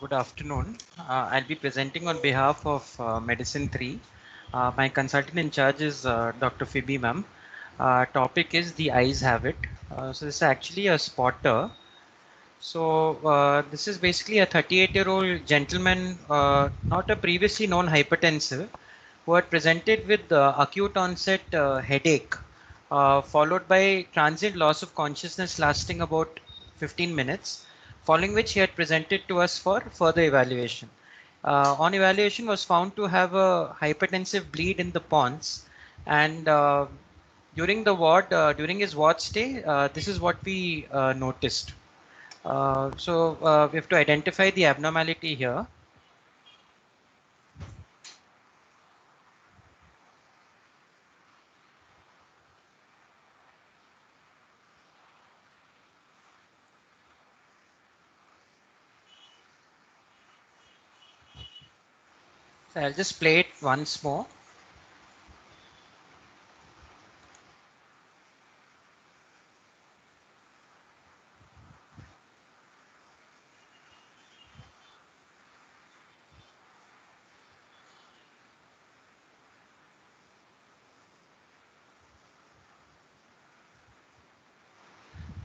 Good afternoon. I'll be presenting on behalf of Medicine 3. My consultant in charge is Dr. Phoebe ma'am. Topic is the eyes have it. So this is actually a spotter. So this is basically a 38-year-old gentleman, not a previously known hypertensive, who had presented with acute onset headache, followed by transient loss of consciousness lasting about 15 minutes, following which he had presented to us for further evaluation. On evaluation was found to have a hypertensive bleed in the pons, and during his ward stay, this is what we noticed. We have to identify the abnormality here. So I'll just play it once more.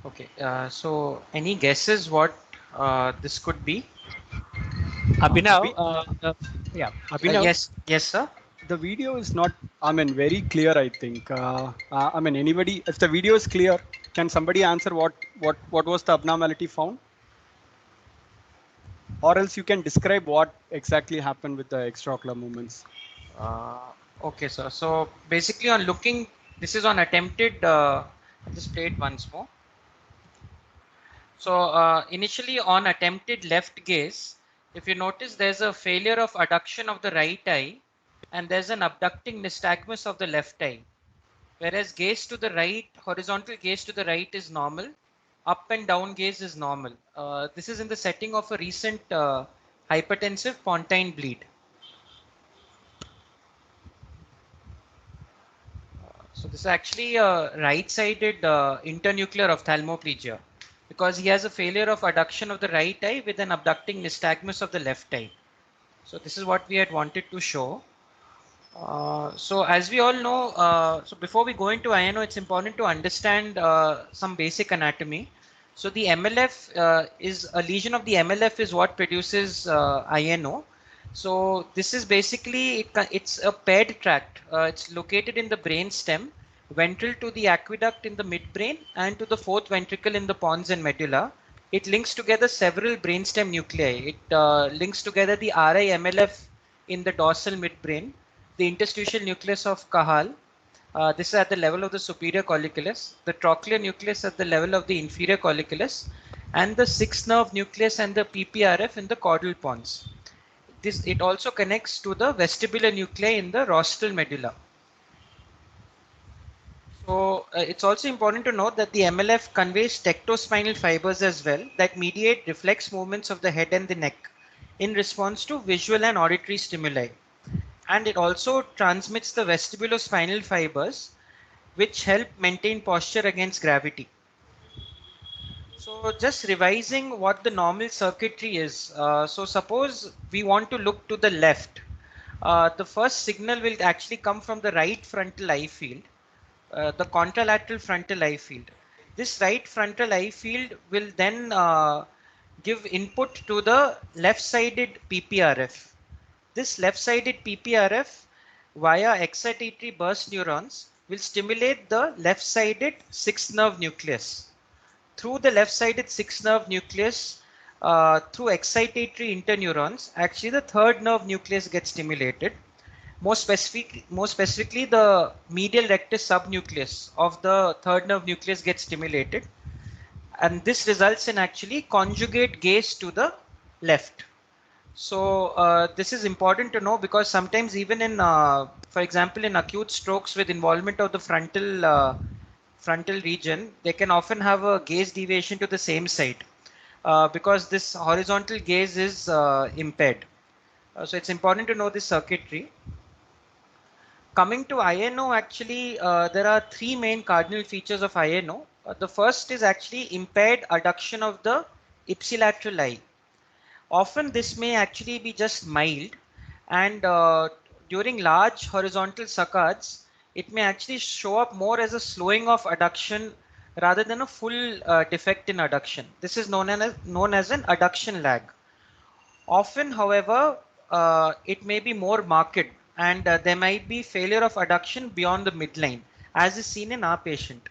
Okay, so any guesses what this could be? Abhinav, Abhinav, Yes, sir. the video is not, very clear, I think. Anybody, if the video is clear, can somebody answer what was the abnormality found? Or else you can describe what exactly happened with the extraocular movements. Okay, sir. So basically on looking, this is on attempted, I'll just play it once more. So initially on attempted left gaze, if you notice there's a failure of adduction of the right eye and there's an abducting nystagmus of the left eye. Whereas gaze to the right, horizontal gaze to the right is normal, up and down gaze is normal. This is in the setting of a recent hypertensive pontine bleed. So this is actually a right-sided internuclear ophthalmoplegia because he has a failure of adduction of the right eye with an abducting nystagmus of the left eye. So this is what we had wanted to show. So as we all know, so before we go into INO, it's important to understand some basic anatomy. So the MLF is a lesion of the MLF is what produces INO. So this is basically, it's a paired tract. It's located in the brain stem, ventral to the aqueduct in the midbrain and to the fourth ventricle in the pons and medulla. It links together several brainstem nuclei. It links together the RI-MLF in the dorsal midbrain, the interstitial nucleus of Cajal. This is at the level of the superior colliculus, the trochlear nucleus at the level of the inferior colliculus, and the sixth nerve nucleus and the PPRF in the caudal pons. It also connects to the vestibular nuclei in the rostral medulla. So it's also important to note that the MLF conveys tectospinal fibers as well that mediate reflex movements of the head and the neck in response to visual and auditory stimuli. And it also transmits the vestibulospinal fibers which help maintain posture against gravity. So just revising what the normal circuitry is. So suppose we want to look to the left. The first signal will actually come from the right frontal eye field, the contralateral frontal eye field. This right frontal eye field will then give input to the left-sided PPRF. This left-sided PPRF via excitatory burst neurons will stimulate the left-sided sixth nerve nucleus. Through the left-sided sixth nerve nucleus, through excitatory interneurons, actually the third nerve nucleus gets stimulated. More specifically, the medial rectus subnucleus of the third nerve nucleus gets stimulated, and this results in actually conjugate gaze to the left. So this is important to know because sometimes even in, for example, in acute strokes with involvement of the frontal region, they can often have a gaze deviation to the same side because this horizontal gaze is impaired. So it's important to know this circuitry. Coming to INO, actually, there are three main cardinal features of INO. The first is actually impaired adduction of the ipsilateral eye. Often this may actually be just mild, and during large horizontal saccades, it may actually show up more as a slowing of adduction rather than a full defect in adduction. This is known as an adduction lag. Often, however, it may be more marked, and there might be failure of adduction beyond the midline, as is seen in our patient.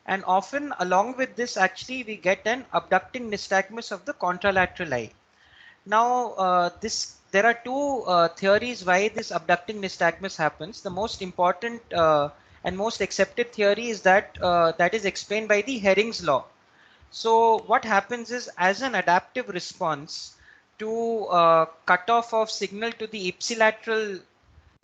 And often, along with this, actually, we get an abducting nystagmus of the contralateral eye. Now, there are two theories why this abducting nystagmus happens. The most important and most accepted theory is that is explained by the Hering's law. So what happens is, as an adaptive response to cutoff of signal to the ipsilateral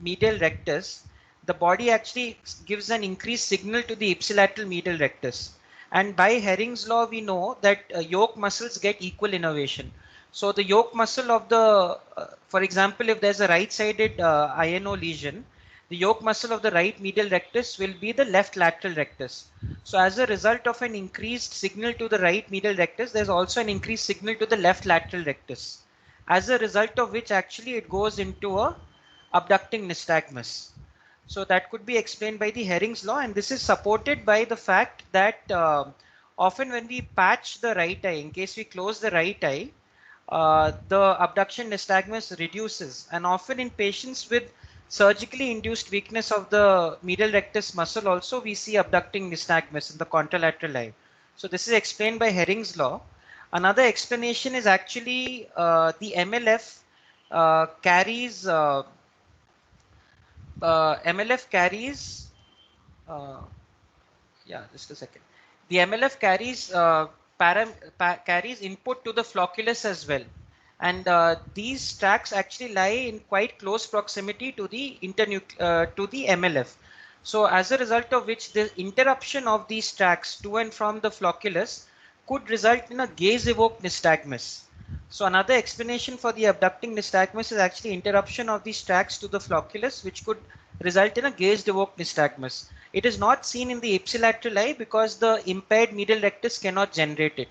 medial rectus, the body actually gives an increased signal to the ipsilateral medial rectus. And by Hering's law, we know that yoke muscles get equal innervation. So the yoke muscle of the, for example, if there's a right-sided INO lesion, the yoke muscle of the right medial rectus will be the left lateral rectus. So as a result of an increased signal to the right medial rectus, there's also an increased signal to the left lateral rectus. As a result of which actually it goes into a abducting nystagmus. So that could be explained by the Hering's law, and this is supported by the fact that often when we patch the right eye, in case we close the right eye, the abduction nystagmus reduces, and often in patients with surgically induced weakness of the medial rectus muscle also we see abducting nystagmus in the contralateral eye. So this is explained by Hering's law. Another explanation is actually the MLF carries MLF carries yeah, just a second. The MLF carries input to the flocculus as well, and these tracks actually lie in quite close proximity to the to the MLF. So as a result of which, the interruption of these tracks to and from the flocculus could result in a gaze-evoked nystagmus. So another explanation for the abducting nystagmus is actually interruption of these tracks to the flocculus, which could result in a gaze-evoked nystagmus. It is not seen in the ipsilateral eye because the impaired medial rectus cannot generate it.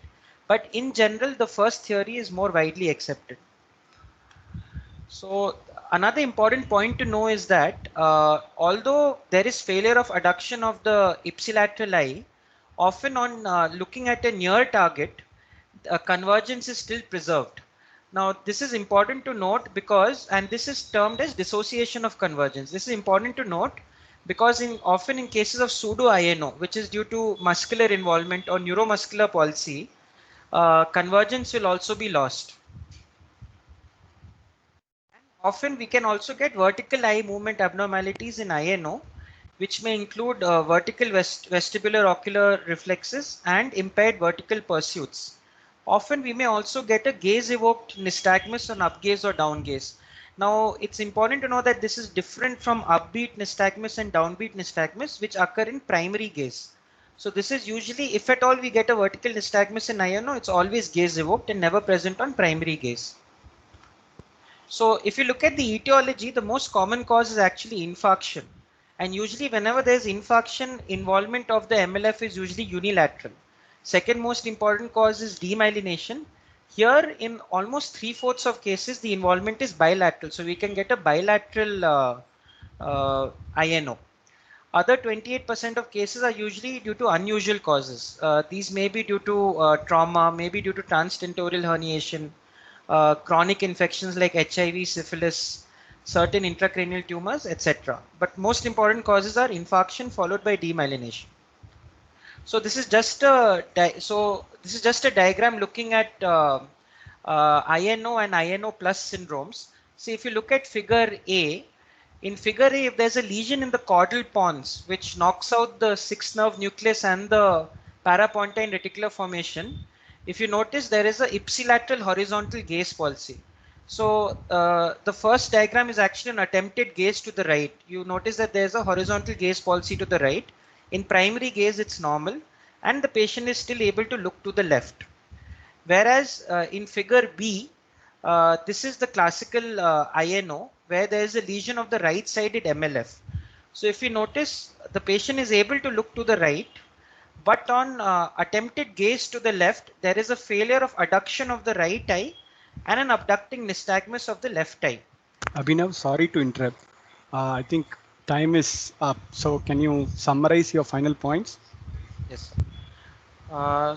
But in general, the first theory is more widely accepted. So another important point to know is that although there is failure of adduction of the ipsilateral eye, often on looking at a near target, convergence is still preserved. Now this is important to note because, and this is termed as dissociation of convergence. This is important to note because often in cases of pseudo INO, which is due to muscular involvement or neuromuscular palsy, convergence will also be lost. Often we can also get vertical eye movement abnormalities in INO, which may include vertical vestibular ocular reflexes and impaired vertical pursuits. Often we may also get a gaze-evoked nystagmus on upgaze or downgaze. Now it's important to know that this is different from upbeat nystagmus and downbeat nystagmus, which occur in primary gaze. So this is usually, if at all we get a vertical nystagmus in INO, it's always gaze-evoked and never present on primary gaze. So if you look at the etiology, the most common cause is actually infarction. And usually whenever there's infarction, involvement of the MLF is usually unilateral. Second most important cause is demyelination. Here in almost 3/4 of cases, the involvement is bilateral. So we can get a bilateral INO. Other 28% of cases are usually due to unusual causes. These may be due to trauma, maybe due to transtentorial herniation, chronic infections like HIV, syphilis, certain intracranial tumors, etc. But most important causes are infarction followed by demyelination. So this is just a diagram looking at INO and INO plus syndromes. See, if you look at figure A, in figure A, if there's a lesion in the caudal pons which knocks out the sixth nerve nucleus and the parapontine reticular formation, if you notice there is a ipsilateral horizontal gaze palsy. So the first diagram is actually an attempted gaze to the right. You notice that there's a horizontal gaze palsy to the right. In primary gaze, it's normal, and the patient is still able to look to the left. Whereas in figure B, this is the classical INO, where there is a lesion of the right-sided MLF. So if you notice, the patient is able to look to the right, but on attempted gaze to the left, there is a failure of adduction of the right eye, and an abducting nystagmus of the left eye. Abhinav, sorry to interrupt. I think time is up. So can you summarize your final points? Yes.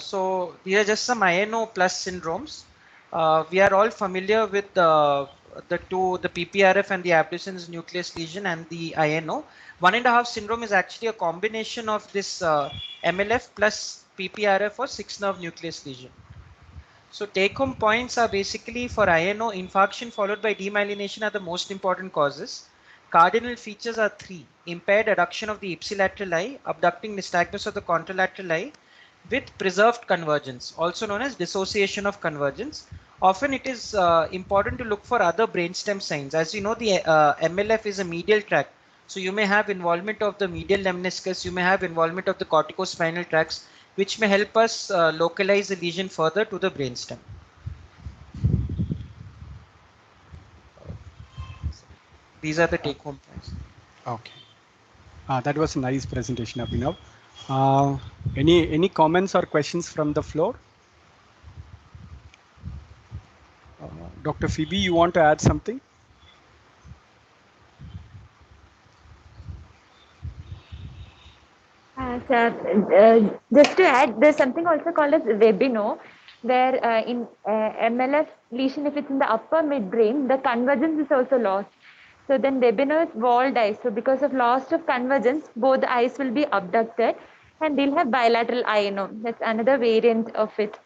So these are just some INO plus syndromes. We are all familiar with the PPRF and the abducens nucleus lesion and the INO. 1.5 syndrome is actually a combination of this MLF plus PPRF or 6-nerve nucleus lesion. So take-home points are basically for INO, infarction followed by demyelination are the most important causes. Cardinal features are 3: impaired adduction of the ipsilateral eye, abducting nystagmus of the contralateral eye, with preserved convergence, also known as dissociation of convergence. Often it is important to look for other brainstem signs. As you know, the MLF is a medial tract. So you may have involvement of the medial lemniscus, you may have involvement of the corticospinal tracts, which may help us localize the lesion further to the brainstem. These are the take-home points. Okay. That was a nice presentation, Abhinav. Any comments or questions from the floor? Dr. Phoebe, you want to add something? Just to add, there's something also called as Webino, where in MLF lesion, if it's in the upper midbrain, the convergence is also lost. So then Webino is walled eyes. So because of loss of convergence, both eyes will be abducted and they'll have bilateral INO. That's another variant of it.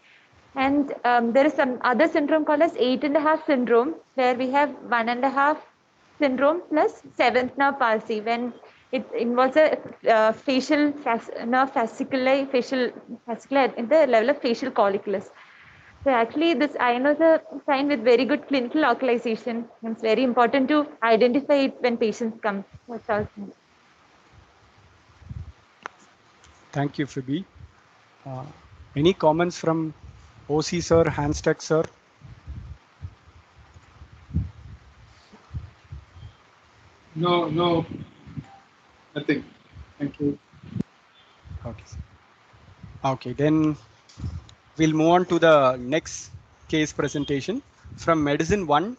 And there is some other syndrome called as 8.5 syndrome, where we have 1.5 syndrome plus 7th nerve palsy, when it involves a facial nerve fasciculi, facial fasciculi in the level of facial colliculus. So actually, this INO is a sign with very good clinical localization. It's very important to identify it when patients come. That's all. Thank you, Phoebe. Any comments from OC sir, Hanstack sir? No, nothing. Thank you. Okay. Okay, then we'll move on to the next case presentation from Medicine 1,